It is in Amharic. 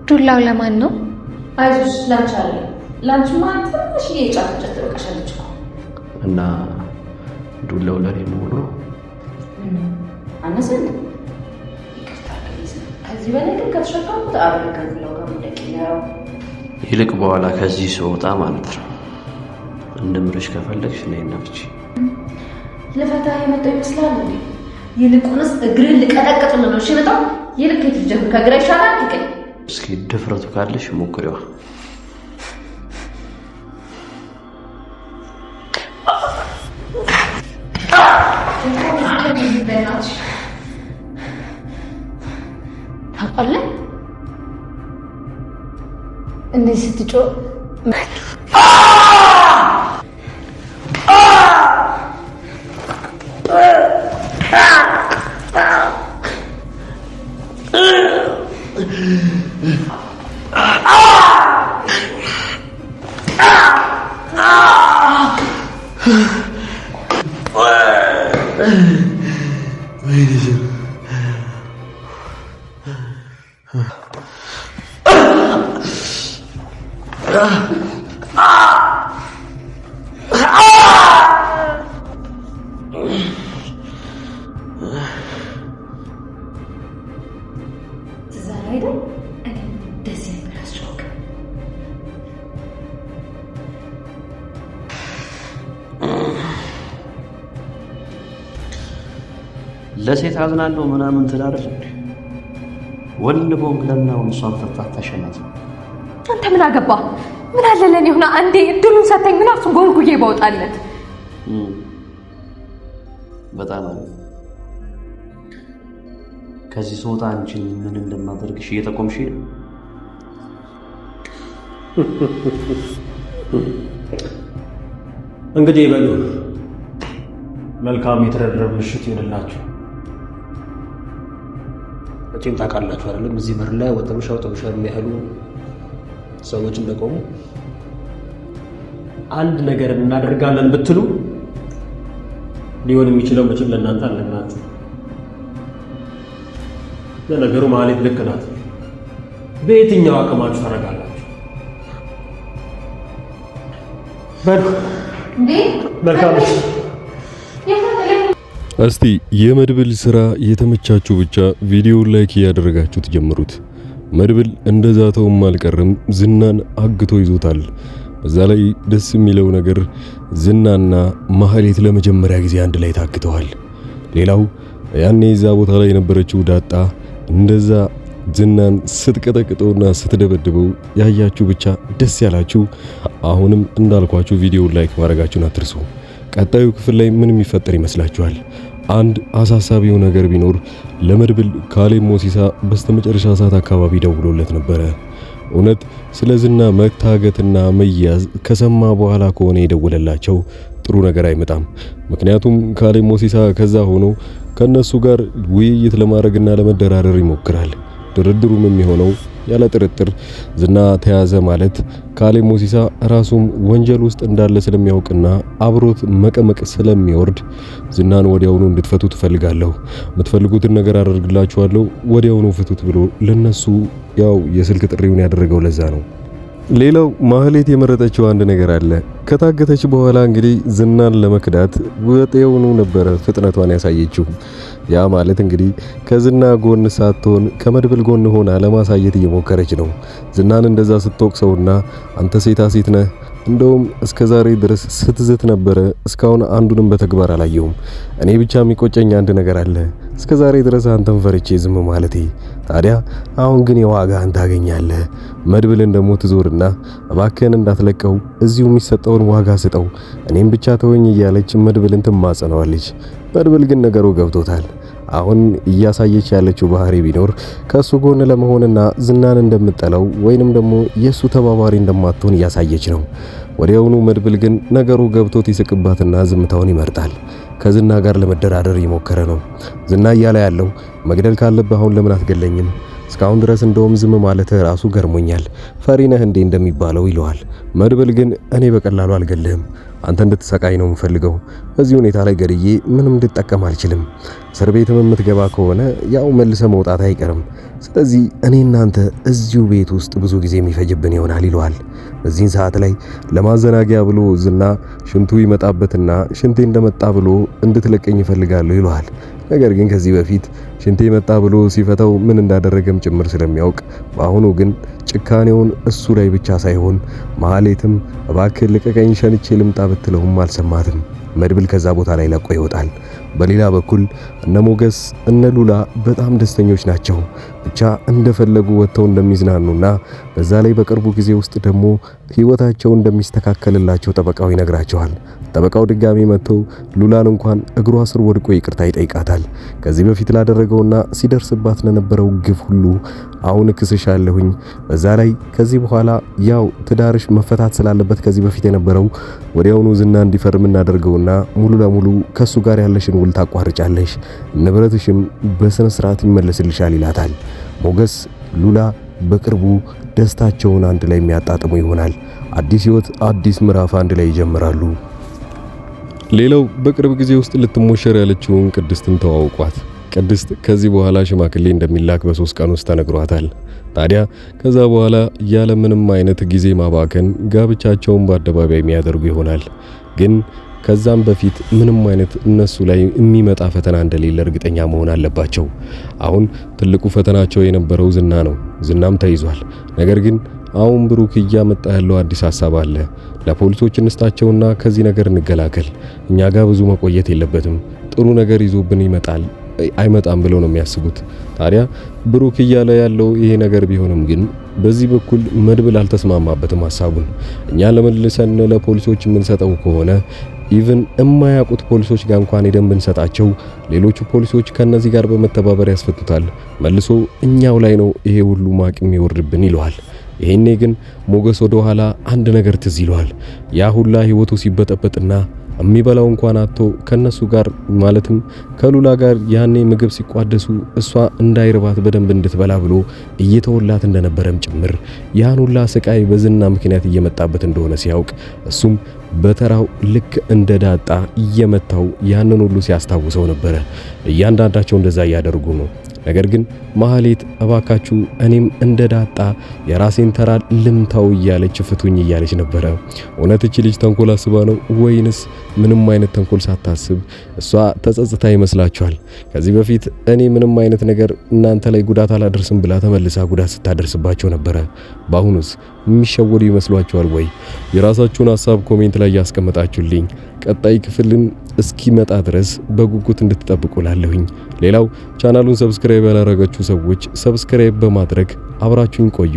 ዱላው ለማን ነው? አይዞሽ ላንቺ አለ። ላንቺ ማለት ትንሽ እየጫፈጨት በቃሻለች እና ዱላው ለኔ ነው። አነሰን ይቅርታ ከዚህ በላይ ግን ከተሸከምኩት አብረን ከዱላው ጋር እንደቂያው ይልቅ በኋላ ከዚህ ስወጣ ማለት ነው እንደምርሽ ከፈለግሽ ነይና ብቻ ለፈታ የመጣው ይመስላል እንዴ? ይልቁንስ እግርን ልቀጠቅጥ ነው። እሺ በጣም ይልቅ የትጀምር ከግራ ይሻላል። ይቀይ እስኪ ድፍረቱ ካለሽ ሞክሪዋ። ታውቃለህ እንደዚህ ስትጮህ ለሴት አዝናለሁ ምናምን ትላለች። ወንድ ቦንክ ለምናው እሷን ፈታት ተሸናት። አንተ ምን አገባ? ምን አለ ለኔ ሆነ አንዴ እድሉን ሰጠኝ። ምን አሱ ጎልጉዬ ባውጣለት በጣም ከዚህ ሶታ አንቺን ምን እንደማደርግሽ እየጠቆምሽ ነው። እንግዲህ ይበሉ። መልካም የተረረብ ምሽት ይሆንላችሁ። መቼም ታውቃላችሁ አይደለም እዚህ በር ላይ ወጥተውሻ የሚያህሉ ሰዎች እንደቆሙ አንድ ነገር እናደርጋለን ብትሉ ሊሆን የሚችለው መቼም ለእናንተ አለናችሁ። ለነገሩ ማለት ልክ ናት። በየትኛው አቅማችሁ ታደርጋላችሁ? በሉ መልካም እስቲ የመድብል ስራ የተመቻችሁ ብቻ ቪዲዮውን ላይክ ያደረጋችሁት ጀምሩት። መድብል እንደዛተውም አልቀርም ዝናን አግቶ ይዞታል። በዛ ላይ ደስ የሚለው ነገር ዝናና ማህሌት ለመጀመሪያ ጊዜ አንድ ላይ ታግተዋል። ሌላው ያኔ እዛ ቦታ ላይ የነበረችው ዳጣ እንደዛ ዝናን ስትቀጠቅጠውና ስትደበድበው ያያችሁ ብቻ ደስ ያላችሁ፣ አሁንም እንዳልኳችሁ ቪዲዮውን ላይክ ማድረጋችሁን አትርሱ። ቀጣዩ ክፍል ላይ ምን የሚፈጠር ይመስላችኋል? አንድ አሳሳቢው ነገር ቢኖር ለመድብል ካሌብ ሞሲሳ በስተመጨረሻ ሰዓት አካባቢ ደውሎለት ነበረ። እውነት ስለ ዝና መታገትና መያዝ ከሰማ በኋላ ከሆነ የደወለላቸው ጥሩ ነገር አይመጣም። ምክንያቱም ካሌብ ሞሲሳ ከዛ ሆኖ ከነሱ ጋር ውይይት ለማድረግና ለመደራደር ይሞክራል። ድርድሩም የሚሆነው ያለ ጥርጥር ዝና ተያዘ ማለት ካሌብ ሞሲሳ ራሱም ወንጀል ውስጥ እንዳለ ስለሚያውቅና አብሮት መቀመቅ ስለሚወርድ ዝናን ወዲያውኑ እንድትፈቱ ትፈልጋለሁ፣ የምትፈልጉትን ነገር አደርግላችኋለሁ፣ ወዲያውኑ ፍቱት ብሎ ለነሱ ያው የስልክ ጥሪውን ያደረገው ለዛ ነው። ሌላው ማህሌት የመረጠችው አንድ ነገር አለ። ከታገተች በኋላ እንግዲህ ዝናን ለመክዳት ወዲያውኑ ነበረ ፍጥነቷን ያሳየችው። ያ ማለት እንግዲህ ከዝና ጎን ሳትሆን ከመድብል ጎን ሆና ለማሳየት እየሞከረች ነው። ዝናን እንደዛ ስትወቅሰውና አንተ ሴታ ሴት ነህ እንደውም እስከዛሬ ድረስ ስትዝት ነበረ፣ እስካሁን አንዱንም በተግባር አላየሁም። እኔ ብቻ የሚቆጨኝ አንድ ነገር አለ፣ እስከዛሬ ድረስ አንተን ፈርቼ ዝም ማለቴ። ታዲያ አሁን ግን የዋጋህን ታገኛለህ። መድብልን ደግሞ ትዞርና እባክህን እንዳትለቀው፣ እዚሁ የሚሰጠውን ዋጋ ስጠው፣ እኔም ብቻ ተወኝ እያለች መድብልን ትማጸነዋለች። መድብል ግን ነገሩ ገብቶታል። አሁን እያሳየች ያለችው ባህሪ ቢኖር ከሱ ጎን ለመሆንና ዝናን እንደምጠለው ወይንም ደግሞ የሱ ተባባሪ እንደማትሆን እያሳየች ነው። ወዲያውኑ መድብል ግን ነገሩ ገብቶት ይስቅባትና ዝምታውን ይመርጣል። ከዝና ጋር ለመደራደር እየሞከረ ነው። ዝና እያለ ያለው መግደል ካለብህ አሁን ለምን አትገለኝም? እስካሁን ድረስ እንደውም ዝም ማለት ራሱ ገርሞኛል። ፈሪ ነህ እንዴ እንደሚባለው ይለዋል። መድብል ግን እኔ በቀላሉ አልገልህም፣ አንተ እንድትሰቃይ ነው የምፈልገው። በዚህ ሁኔታ ላይ ገድዬ ምንም እንድጠቀም አልችልም። እስር ቤትም የምትገባ ከሆነ ያው መልሰ መውጣት አይቀርም። ስለዚህ እኔ እናንተ እዚሁ ቤት ውስጥ ብዙ ጊዜ የሚፈጅብን ይሆናል ይለዋል። በዚህን ሰዓት ላይ ለማዘናጊያ ብሎ ዝና ሽንቱ ይመጣበትና ሽንቴ እንደመጣ ብሎ እንድትለቀኝ ይፈልጋሉ ይለዋል። ነገር ግን ከዚህ በፊት ሽንቴ መጣ ብሎ ሲፈታው ምን እንዳደረገም ጭምር ስለሚያውቅ በአሁኑ ግን ጭካኔውን እሱ ላይ ብቻ ሳይሆን ማህሌትም እባክህ ልቀቀኝ ሸንቼ ልምጣ ብትለውም አልሰማትም። መድብል ከዛ ቦታ ላይ ለቆ ይወጣል። በሌላ በኩል እነ ሞገስ እነ ሉላ በጣም ደስተኞች ናቸው። ብቻ እንደፈለጉ ወጥተው እንደሚዝናኑና በዛ ላይ በቅርቡ ጊዜ ውስጥ ደግሞ ህይወታቸው እንደሚስተካከልላቸው ጠበቃው ይነግራቸዋል። ጠበቃው ድጋሚ መጥቶ ሉላን እንኳን እግሯ ስር ወድቆ ይቅርታ ይጠይቃታል። ከዚህ በፊት ላደረገውና ሲደርስባት ለነበረው ግፍ ሁሉ አሁን እክስሻለሁኝ። በዛ ላይ ከዚህ በኋላ ያው ትዳርሽ መፈታት ስላለበት ከዚህ በፊት የነበረው ወዲያውኑ ዝና እንዲፈርም እናደርገውና ሙሉ ለሙሉ ከሱ ጋር ያለሽን ውል ታቋርጫለሽ፣ ንብረትሽም በስነ ስርዓት ይመለስልሻል ይላታል። ሞገስ ሉላ በቅርቡ ደስታቸውን አንድ ላይ የሚያጣጥሙ ይሆናል። አዲስ ህይወት፣ አዲስ ምዕራፍ አንድ ላይ ይጀምራሉ። ሌላው በቅርብ ጊዜ ውስጥ ልትሞሸር ያለችውን ቅድስትን ተዋውቋት። ቅድስት ከዚህ በኋላ ሽማግሌ እንደሚላክ በ3 ቀን ውስጥ ተነግሯታል። ታዲያ ከዛ በኋላ ያለ ምንም አይነት ጊዜ ማባከን ጋብቻቸውን በአደባባይ የሚያደርጉ ይሆናል። ግን ከዛም በፊት ምንም አይነት እነሱ ላይ የሚመጣ ፈተና እንደሌለ እርግጠኛ መሆን አለባቸው። አሁን ትልቁ ፈተናቸው የነበረው ዝና ነው። ዝናም ተይዟል። ነገር ግን አሁን ብሩክ እያመጣ ያለው አዲስ ሐሳብ አለ። ለፖሊሶች እንስጣቸውና ከዚህ ነገር እንገላገል። እኛ ጋር ብዙ መቆየት የለበትም። ጥሩ ነገር ይዞብን አይመጣም ብለው ነው የሚያስቡት። ታዲያ ብሩክ እያለ ያለው ይሄ ነገር ቢሆንም ግን በዚህ በኩል መድብል አልተስማማበትም ሐሳቡን። እኛ ለመልሰን ለፖሊሶች የምንሰጠው ከሆነ ኢቭን የማያውቁት ፖሊሶች ጋር እንኳን ሄደን ብንሰጣቸው ሌሎቹ ፖሊሶች ከነዚህ ጋር በመተባበር ያስፈቱታል። መልሶ እኛው ላይ ነው ይሄ ሁሉ ማቅ የሚወርድብን ይለዋል። ይሄኔ ግን ሞገስ ወደ ኋላ አንድ ነገር ትዝ ይለዋል። ያ ሁላ ህይወቱ ሲበጠበጥና የሚበላው እንኳን አጥቶ ከነሱ ጋር ማለትም ከሉላ ጋር ያኔ ምግብ ሲቋደሱ እሷ እንዳይርባት በደንብ እንድትበላ ብሎ እየተወላት እንደነበረም ጭምር ያን ሁላ ስቃይ በዝና ምክንያት እየመጣበት እንደሆነ ሲያውቅ እሱም በተራው ልክ እንደ ዳጣ እየመታው ያንን ሁሉ ሲያስታውሰው ነበረ። እያንዳንዳቸው እንደዛ እያደረጉ ነው። ነገር ግን ማህሌት እባካችሁ እኔም እንደ ዳጣ የራሴን ተራ ልምታው እያለች ፍቱኝ እያለች ነበረ። እውነት እቺ ልጅ ተንኮል አስባ ነው ወይንስ ምንም አይነት ተንኮል ሳታስብ እሷ ተጸጽታ ይመስላችኋል? ከዚህ በፊት እኔ ምንም አይነት ነገር እናንተ ላይ ጉዳት አላደርስም ብላ ተመልሳ ጉዳት ስታደርስባቸው ነበረ። በአሁኑስ የሚሸወዱ ይመስሏችኋል ወይ? የራሳችሁን ሐሳብ ኮሜንት ላይ ያስቀምጣችሁልኝ። ቀጣይ ክፍልን እስኪመጣ ድረስ በጉጉት እንድትጠብቁ ላለሁኝ። ሌላው ቻናሉን ሰብስክራይብ ያላረጋችሁ ሰዎች ሰብስክራይብ በማድረግ አብራችሁኝ ቆዩ።